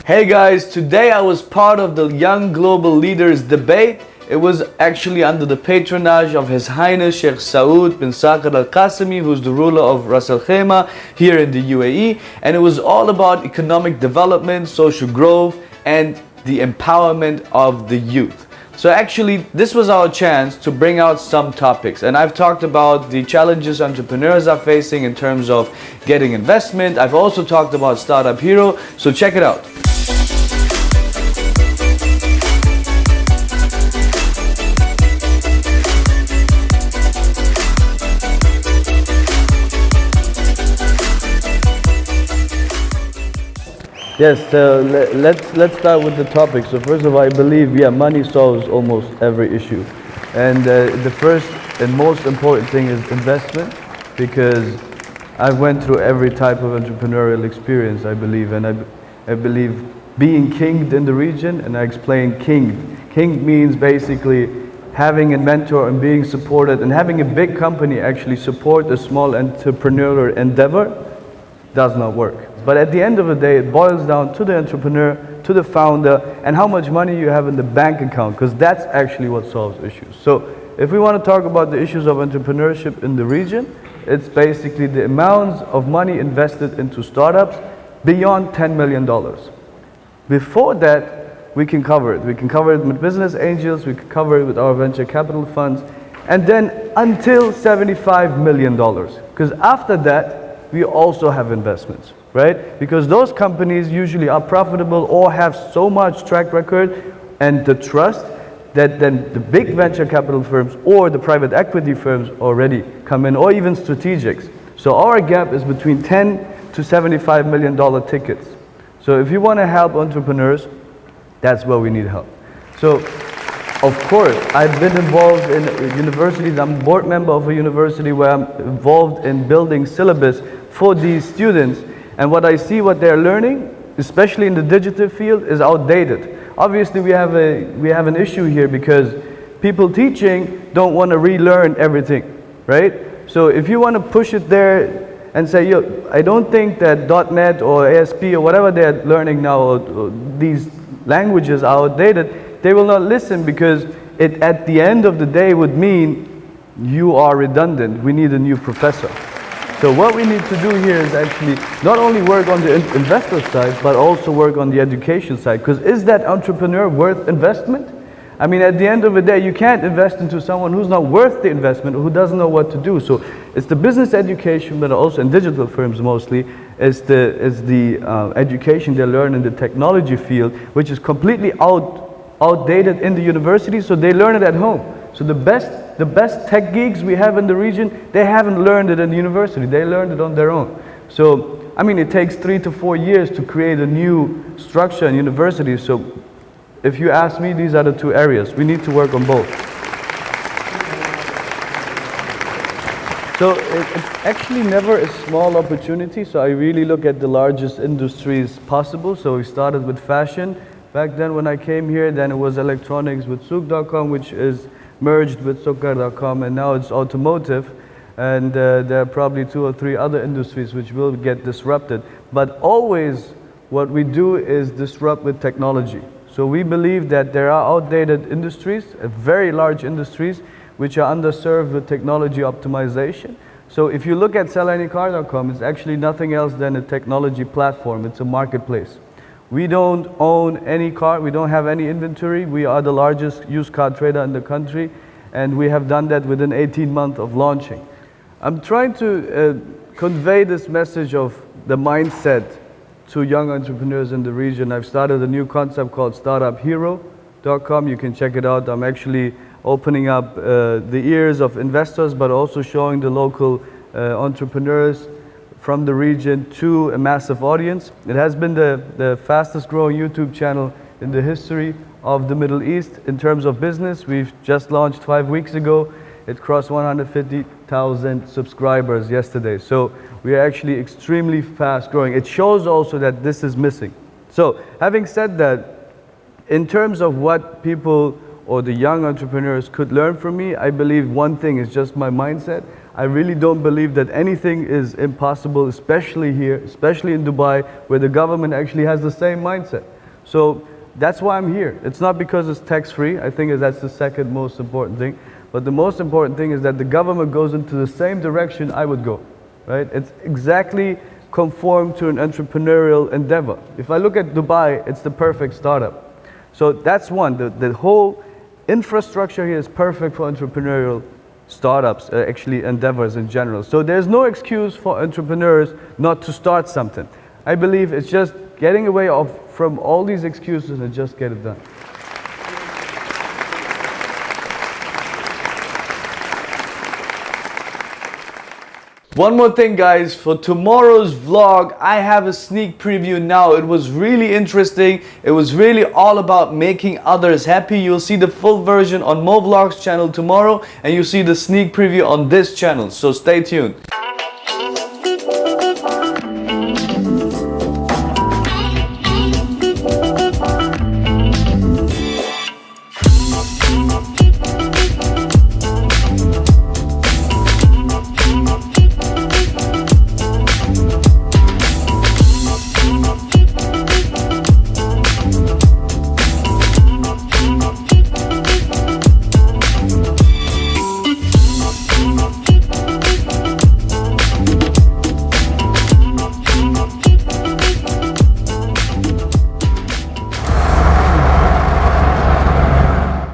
Hey guys, today I was part of the Young Global Leaders debate. It was actually under the patronage of His Highness Sheikh Saud bin Saqr Al-Qasimi, who's the ruler of Ras Al Khaimah here in the UAE. And it was all about economic development, social growth, and the empowerment of the youth. So actually, this was our chance to bring out some topics. And I've talked about the challenges entrepreneurs are facing in terms of getting investment. I've also talked about Startup Hero, so check it out. Yes, so let's start with the topic. So first of all, I believe, money solves almost every issue. And the first and most important thing is investment, because I went through every type of entrepreneurial experience, I believe. And I believe being kinged in the region, and I explain kinged. Kinged means basically having a mentor and being supported, and having a big company actually support a small entrepreneurial endeavor does not work. But at the end of the day, it boils down to the entrepreneur, to the founder, and how much money you have in the bank account, because that's actually what solves issues. So if we want to talk about the issues of entrepreneurship in the region, it's basically the amounts of money invested into startups beyond $10 million. Before that, we can cover it. We can cover it with business angels, we can cover it with our venture capital funds, and then until $75 million. Because after that, we also have investments. Right? Because those companies usually are profitable or have so much track record and the trust that then the big venture capital firms or the private equity firms already come in, or even strategics. So our gap is between $10 to $75 million tickets. So if you want to help entrepreneurs, that's where we need help. So of course, I've been involved in universities. I'm a board member of a university where I'm involved in building syllabus for these students. And what I see, what they're learning, especially in the digital field, is outdated. Obviously, we have an issue here because people teaching don't want to relearn everything, right? So if you want to push it there and say, yo, I don't think that .NET or ASP or whatever they're learning now, or these languages are outdated, they will not listen, because it at the end of the day would mean you are redundant. We need a new professor. So what we need to do here is actually not only work on the investor side, but also work on the education side. Because is that entrepreneur worth investment? I mean, at the end of the day, you can't invest into someone who's not worth the investment, or who doesn't know what to do. So it's the business education, but also in digital firms mostly, is the education they learn in the technology field, which is completely outdated in the university, so they learn it at home. So the best tech geeks we have in the region, they haven't learned it in the university. They learned it on their own. So, I mean, it takes 3 to 4 years to create a new structure in universities. So if you ask me, these are the two areas. We need to work on both. So it's actually never a small opportunity. So I really look at the largest industries possible. So we started with fashion. Back then when I came here, then it was electronics with Souk.com, which is merged with Sokar.com, and now it's automotive, and there are probably 2 or 3 other industries which will get disrupted. But always what we do is disrupt with technology. So we believe that there are outdated industries, very large industries, which are underserved with technology optimization. So if you look at SellAnyCar.com, it's actually nothing else than a technology platform. It's a marketplace. We don't own any car, we don't have any inventory. We are the largest used car trader in the country, and we have done that within 18 months of launching. I'm trying to convey this message of the mindset to young entrepreneurs in the region. I've started a new concept called StartupHero.com. You can check it out. I'm actually opening up the ears of investors, but also showing the local entrepreneurs from the region to a massive audience. It has been the fastest growing YouTube channel in the history of the Middle East in terms of business. We've just launched 5 weeks ago. It crossed 150,000 subscribers yesterday. So we are actually extremely fast growing. It shows also that this is missing. So having said that, in terms of what people or the young entrepreneurs could learn from me, I believe one thing is just my mindset. I really don't believe that anything is impossible, especially here, especially in Dubai, where the government actually has the same mindset. So that's why I'm here. It's not because it's tax-free. I think that's the second most important thing. But the most important thing is that the government goes into the same direction I would go, right? It's exactly conform to an entrepreneurial endeavor. If I look at Dubai, it's the perfect startup. So that's one. The whole infrastructure here is perfect for entrepreneurial startups, actually endeavors in general. So there's no excuse for entrepreneurs not to start something. I believe it's just getting away from all these excuses and just get it done. One more thing, guys, for tomorrow's vlog, I have a sneak preview now. It was really interesting. It was really all about making others happy. You'll see the full version on MoVlogs channel tomorrow, and you'll see the sneak preview on this channel. So stay tuned.